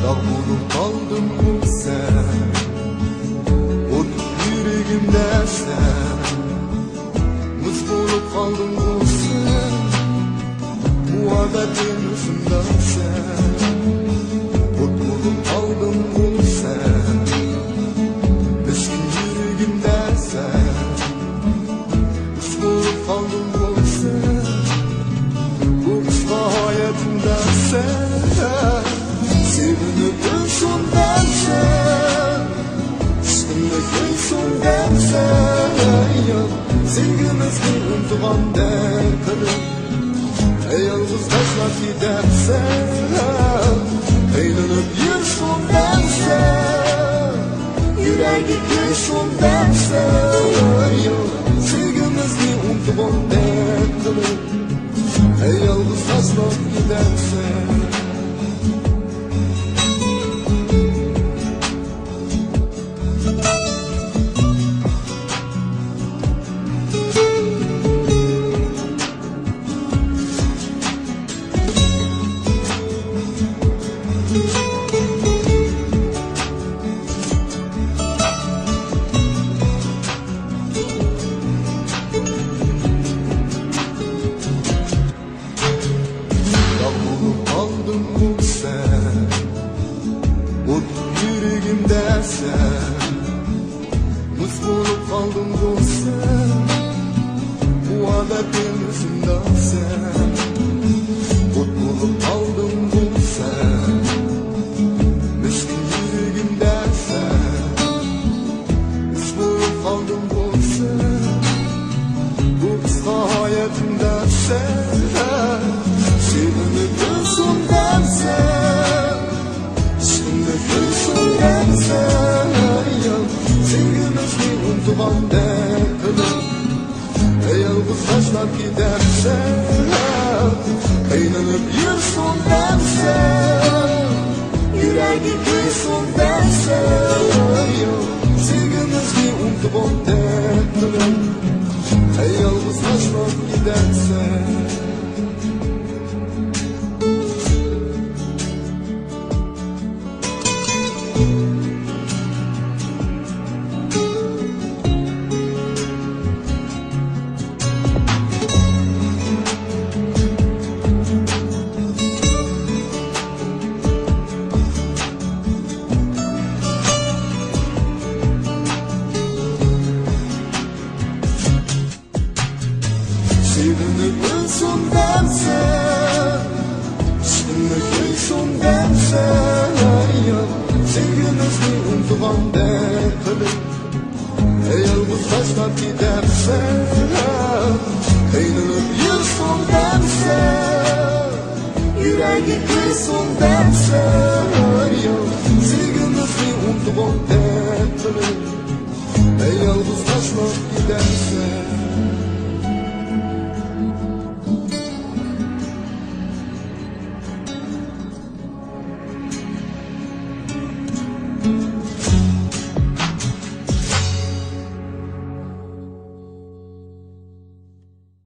Dağ bulup kaldım bu sen, ot yüreğimde sen. Muz bulup kaldım bu sen, muhabbetin üstünde sen. Ot bulup kaldım bu sen, eski yüreğimde sen. Muz bulup kaldım bu sen, bu kısma hayatımda sen. Sevinip gülsün dersen, üstümde gülsün dersen. Sevgimizni unutgan derdim, yalnız taşlap gidersen. Eğlenip yürüsün dersen, yüreği gülsün dersen. Sevgimizni unutgan derdim, yalnız taşlap gidersen. Aldım bu sen, ot yüreğimde sen. Muz bulup kaldım bu sen, muhabbetin üstünde sen. Ot bulup kaldım bu sen, eski yüreğimde sen. Muz bulup kaldım bu sen, bu kısa hayatımda sen. Sevinip gülsün dersen, üstümde gülsün dersen. Sevgimizni unutgan derdim, yalnız taşlap gidersen. Eğlenip yürüsün dersen, yüreği gülsün dersen. Sevgimizni unutgan derdim, yalnız taşlap gidersen. Sevinip gülsün dersen, üstümde gülsün dersen. Sevgimizni unutgan derdim, yalnız taşlap gidersen. Eğlenip yürüsün dersen, yüreği gülsün dersen.